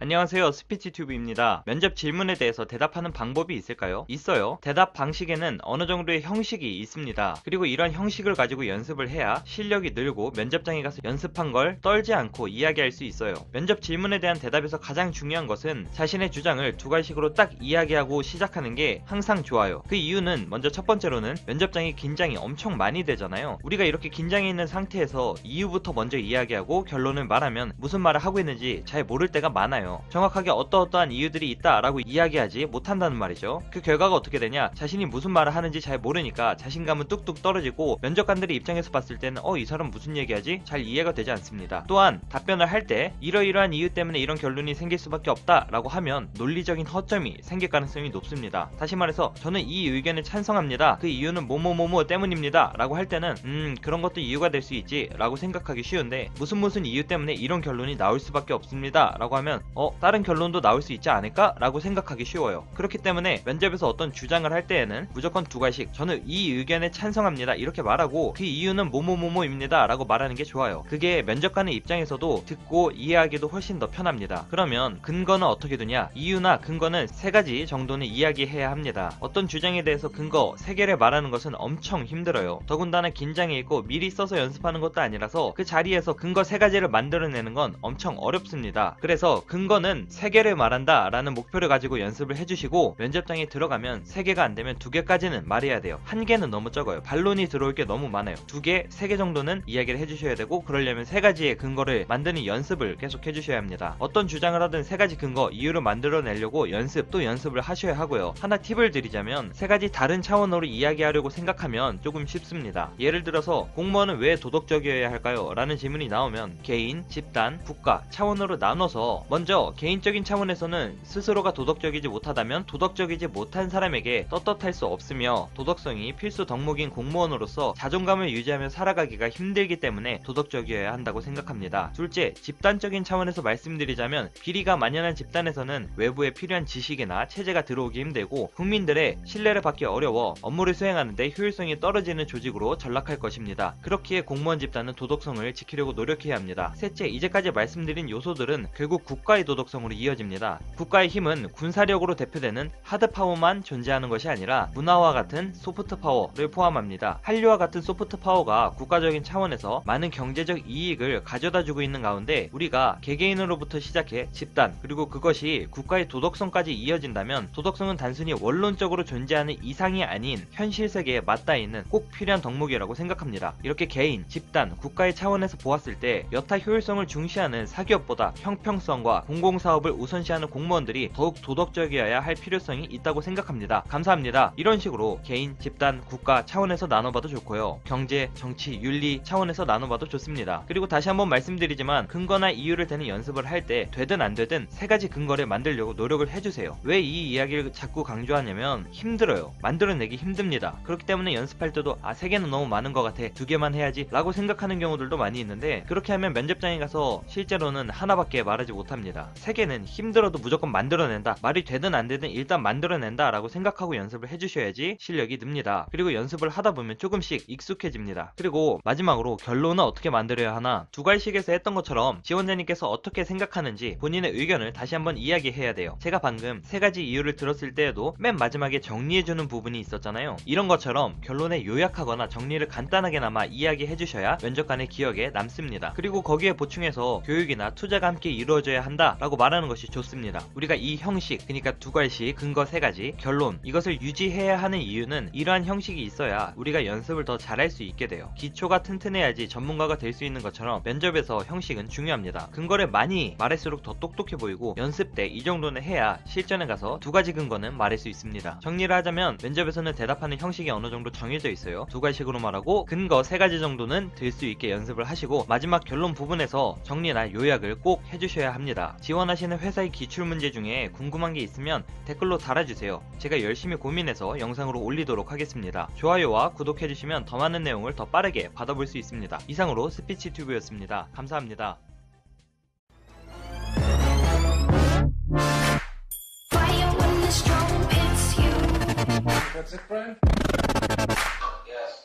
안녕하세요. 스피치튜브입니다. 면접 질문에 대해서 대답하는 방법이 있을까요? 있어요. 대답 방식에는 어느 정도의 형식이 있습니다. 그리고 이런 형식을 가지고 연습을 해야 실력이 늘고 면접장에 가서 연습한 걸 떨지 않고 이야기할 수 있어요. 면접 질문에 대한 대답에서 가장 중요한 것은 자신의 주장을 두 가지식으로 딱 이야기하고 시작하는 게 항상 좋아요. 그 이유는 먼저 첫 번째로는 면접장이 긴장이 엄청 많이 되잖아요. 우리가 이렇게 긴장해 있는 상태에서 이유부터 먼저 이야기하고 결론을 말하면 무슨 말을 하고 있는지 잘 모를 때가 많아요. 정확하게 어떠어떠한 이유들이 있다라고 이야기하지 못한다는 말이죠. 그 결과가 어떻게 되냐? 자신이 무슨 말을 하는지 잘 모르니까 자신감은 뚝뚝 떨어지고 면접관들의 입장에서 봤을 때는 이 사람 무슨 얘기하지? 잘 이해가 되지 않습니다. 또한 답변을 할 때 이러이러한 이유 때문에 이런 결론이 생길 수밖에 없다라고 하면 논리적인 허점이 생길 가능성이 높습니다. 다시 말해서 저는 이 의견에 찬성합니다. 그 이유는 뭐뭐뭐뭐 때문입니다 라고 할 때는 그런 것도 이유가 될 수 있지 라고 생각하기 쉬운데 무슨 이유 때문에 이런 결론이 나올 수밖에 없습니다 라고 하면 다른 결론도 나올 수 있지 않을까? 라고 생각하기 쉬워요. 그렇기 때문에 면접에서 어떤 주장을 할 때에는 무조건 두 가지씩 저는 이 의견에 찬성합니다 이렇게 말하고 그 이유는 뭐뭐뭐뭐입니다 라고 말하는 게 좋아요. 그게 면접관의 입장에서도 듣고 이해하기도 훨씬 더 편합니다. 그러면 근거는 어떻게 두냐? 이유나 근거는 세 가지 정도는 이야기해야 합니다. 어떤 주장에 대해서 근거 세 개를 말하는 것은 엄청 힘들어요. 더군다나 긴장해 있고 미리 써서 연습하는 것도 아니라서 그 자리에서 근거 세 가지를 만들어내는 건 엄청 어렵습니다. 그래서 근거는 3개를 말한다 라는 목표를 가지고 연습을 해주시고 면접장에 들어가면 3개가 안되면 2개까지는 말해야 돼요. 1개는 너무 적어요. 반론이 들어올 게 너무 많아요. 2개, 3개 정도는 이야기를 해주셔야 되고 그러려면 3가지의 근거를 만드는 연습을 계속 해주셔야 합니다. 어떤 주장을 하든 3가지 근거, 이유를 만들어내려고 또 연습을 하셔야 하고요. 하나 팁을 드리자면 3가지 다른 차원으로 이야기하려고 생각하면 조금 쉽습니다. 예를 들어서 공무원은 왜 도덕적이어야 할까요? 라는 질문이 나오면 개인, 집단, 국가 차원으로 나눠서 먼저 개인적인 차원에서는 스스로가 도덕적이지 못하다면 도덕적이지 못한 사람에게 떳떳할 수 없으며 도덕성이 필수 덕목인 공무원으로서 자존감을 유지하며 살아가기가 힘들기 때문에 도덕적이어야 한다고 생각합니다. 둘째, 집단적인 차원에서 말씀드리자면 비리가 만연한 집단에서는 외부에 필요한 지식이나 체제가 들어오기 힘들고 국민들의 신뢰를 받기 어려워 업무를 수행하는데 효율성이 떨어지는 조직으로 전락할 것입니다. 그렇기에 공무원 집단은 도덕성을 지키려고 노력해야 합니다. 셋째, 이제까지 말씀드린 요소들은 결국 국가의 도덕성으로 이어집니다. 국가의 힘은 군사력으로 대표되는 하드파워만 존재하는 것이 아니라 문화와 같은 소프트파워를 포함합니다. 한류와 같은 소프트파워가 국가적인 차원에서 많은 경제적 이익을 가져다주고 있는 가운데 우리가 개개인으로부터 시작해 집단 그리고 그것이 국가의 도덕성까지 이어진다면 도덕성은 단순히 원론적으로 존재하는 이상이 아닌 현실 세계에 맞닿아 있는 꼭 필요한 덕목이라고 생각합니다. 이렇게 개인, 집단, 국가의 차원에서 보았을 때 여타 효율성을 중시하는 사기업보다 형평성과 공공사업을 우선시하는 공무원들이 더욱 도덕적이어야 할 필요성이 있다고 생각합니다. 감사합니다. 이런 식으로 개인, 집단, 국가 차원에서 나눠봐도 좋고요. 경제, 정치, 윤리 차원에서 나눠봐도 좋습니다. 그리고 다시 한번 말씀드리지만 근거나 이유를 대는 연습을 할 때 되든 안 되든 3가지 근거를 만들려고 노력을 해주세요. 왜 이 이야기를 자꾸 강조하냐면 힘들어요. 만들어내기 힘듭니다. 그렇기 때문에 연습할 때도 3개는 너무 많은 것 같아 2개만 해야지 라고 생각하는 경우들도 많이 있는데 그렇게 하면 면접장에 가서 실제로는 하나밖에 말하지 못합니다. 3개는 힘들어도 무조건 만들어낸다. 말이 되든 안 되든 일단 만들어낸다 라고 생각하고 연습을 해주셔야지 실력이 늡니다. 그리고 연습을 하다 보면 조금씩 익숙해집니다. 그리고 마지막으로 결론은 어떻게 만들어야 하나? 두갈식에서 했던 것처럼 지원자님께서 어떻게 생각하는지 본인의 의견을 다시 한번 이야기해야 돼요. 제가 방금 3가지 이유를 들었을 때에도 맨 마지막에 정리해주는 부분이 있었잖아요. 이런 것처럼 결론에 요약하거나 정리를 간단하게나마 이야기해주셔야 면접관의 기억에 남습니다. 그리고 거기에 보충해서 교육이나 투자가 함께 이루어져야 한다 라고 말하는 것이 좋습니다. 우리가 이 형식, 그러니까 두괄식, 근거 3가지, 결론 이것을 유지해야 하는 이유는 이러한 형식이 있어야 우리가 연습을 더 잘할 수 있게 돼요. 기초가 튼튼해야지 전문가가 될 수 있는 것처럼 면접에서 형식은 중요합니다. 근거를 많이 말할수록 더 똑똑해 보이고 연습 때 이 정도는 해야 실전에 가서 2가지 근거는 말할 수 있습니다. 정리를 하자면 면접에서는 대답하는 형식이 어느 정도 정해져 있어요. 두괄식으로 말하고 근거 3가지 정도는 들 수 있게 연습을 하시고 마지막 결론 부분에서 정리나 요약을 꼭 해주셔야 합니다. 지원하시는 회사의 기출문제 중에 궁금한 게 있으면 댓글로 달아주세요. 제가 열심히 고민해서 영상으로 올리도록 하겠습니다. 좋아요와 구독해주시면 더 많은 내용을 더 빠르게 받아볼 수 있습니다. 이상으로 스피치튜브였습니다. 감사합니다. That's it, Brian? Yes.